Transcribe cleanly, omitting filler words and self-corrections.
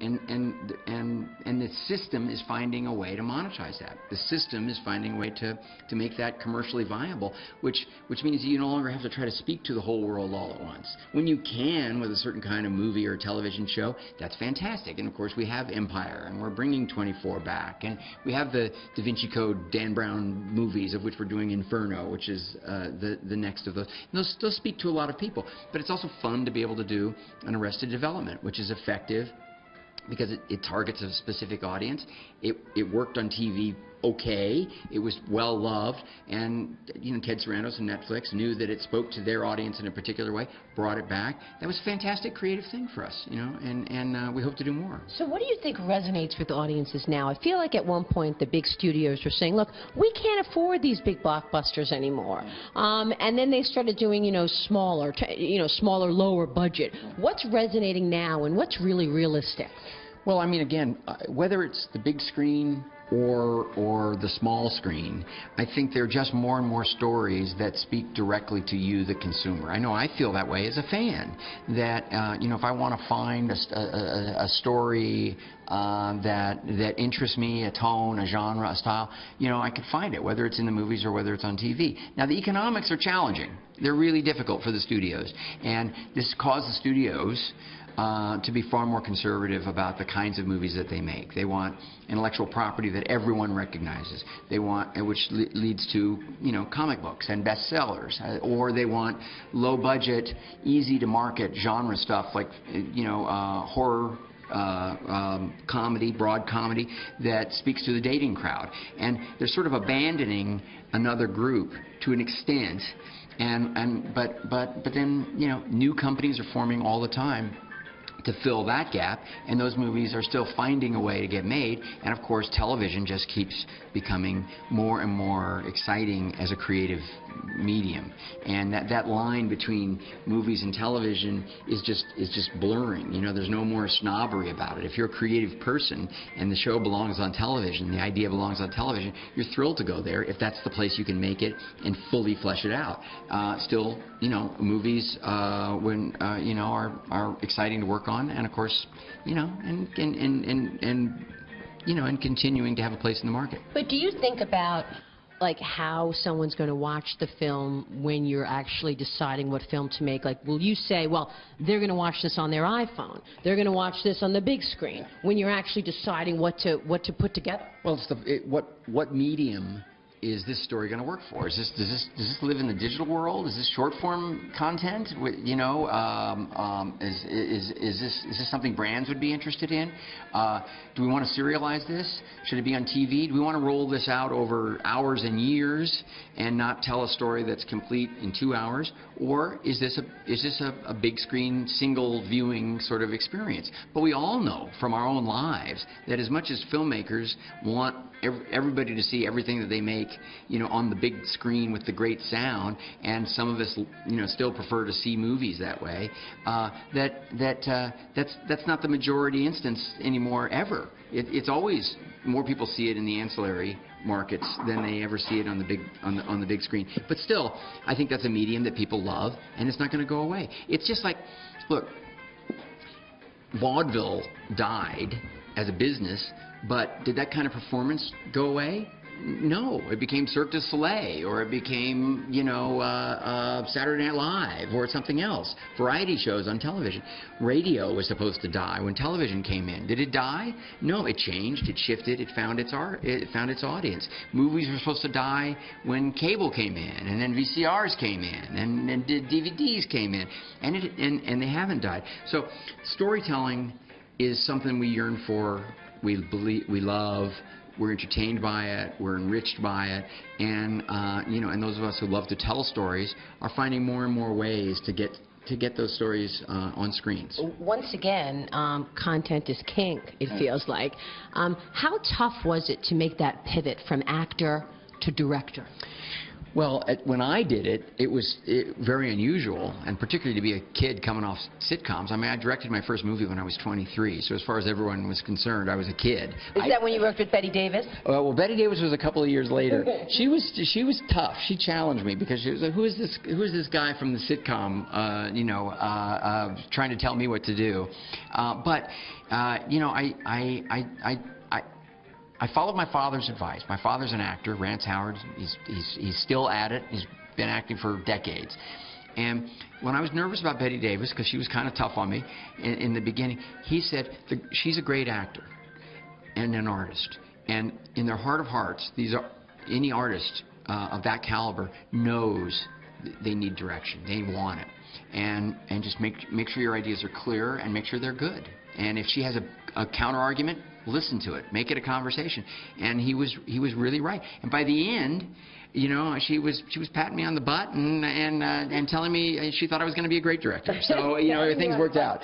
and the system is finding a way to monetize that. The system is finding a way to make that commercially viable, which means you no longer have to try to speak to the whole world all at once. When you can with a certain kind of movie or television show, that's fantastic. And of course we have Empire, and we're bringing 24 back, and we have the Da Vinci Code, Dan Brown movies, of which we're doing Inferno, which is the next of those. And those speak to a lot of people, but it's also fun to be able to do an Arrested Development, which is effective because it targets a specific audience. It worked on TV okay. It was well loved, and Ted Sarandos and Netflix knew that it spoke to their audience in a particular way, brought it back. That was a fantastic creative thing for us, and we hope to do more. So what do you think resonates with audiences now? I feel like at one point the big studios were saying, look, we can't afford these big blockbusters anymore. And then they started doing, smaller, lower budget. What's resonating now, and what's really realistic? Well, I mean, again, whether it's the big screen or the small screen, I think there are just more and more stories that speak directly to you, the consumer. I know I feel that way as a fan, that if I want to find a story that interests me, a tone, a genre, a style, I could find it, whether it's in the movies or whether it's on TV. Now, the economics are challenging. They're really difficult for the studios, and this caused the studios to be far more conservative about the kinds of movies that they make. They want intellectual property that everyone recognizes. They want, which leads to, comic books and bestsellers. Or they want low-budget, easy-to-market genre stuff like, horror, comedy, broad comedy that speaks to the dating crowd. And they're sort of abandoning another group to an extent. But then, new companies are forming all the time to fill that gap, and those movies are still finding a way to get made. And of course, television just keeps becoming more and more exciting as a creative medium, and that line between movies and television is just blurring. There's no more snobbery about it. If you're a creative person and the show belongs on television, the idea belongs on television, you're thrilled to go there if that's the place you can make it and fully flesh it out. Still, movies are exciting to work on, and of course, and continuing to have a place in the market. But do you think about how someone's going to watch the film when you're actually deciding what film to make? Will you say, well, they're going to watch this on their iPhone, they're going to watch this on the big screen, when you're actually deciding what to put together? Well, it's what medium is this story going to work for? Does this live in the digital world? Is this short form content? Is this something brands would be interested in? Do we want to serialize this? Should it be on TV? Do we want to roll this out over hours and years and not tell a story that's complete in 2 hours? Or is this a big screen, single viewing sort of experience? But we all know from our own lives that as much as filmmakers want everybody to see everything that they make, on the big screen with the great sound, and some of us, still prefer to see movies that way. That's not the majority instance anymore ever. It's always more people see it in the ancillary markets than they ever see it on the big screen. But still, I think that's a medium that people love, and it's not going to go away. It's just like, look, vaudeville died as a business, but did that kind of performance go away? No, it became Cirque du Soleil, or it became, Saturday Night Live, or something else. Variety shows on television. Radio was supposed to die when television came in. Did it die? No, it changed, it shifted, it found its audience. Movies were supposed to die when cable came in, and then VCRs came in, and then DVDs came in, and they haven't died. So storytelling is something we yearn for, we love. We're entertained by it, we're enriched by it, and and those of us who love to tell stories are finding more and more ways to get those stories on screens. Once again, content is king, it feels like. How tough was it to make that pivot from actor to director? Well, when I did it, it was very unusual, and particularly to be a kid coming off sitcoms. I mean, I directed my first movie when I was 23, so as far as everyone was concerned, I was a kid. Is that when you worked with Betty Davis? Well, Betty Davis was a couple of years later. She was tough. She challenged me because she was like, who is this guy from the sitcom, trying to tell me what to do? You know, I followed my father's advice. My father's an actor, Rance Howard. He's still at it. He's been acting for decades. And when I was nervous about Betty Davis, because she was kind of tough on me in the beginning, he said, she's a great actor and an artist. And in their heart of hearts, any artist of that caliber knows they need direction. They want it. And just make sure your ideas are clear and make sure they're good. And if she has a counter argument, listen to it. Make it a conversation. And he was really right. And by the end, you know, she was patting me on the butt and telling me she thought I was going to be a great director. So, you know, things worked out.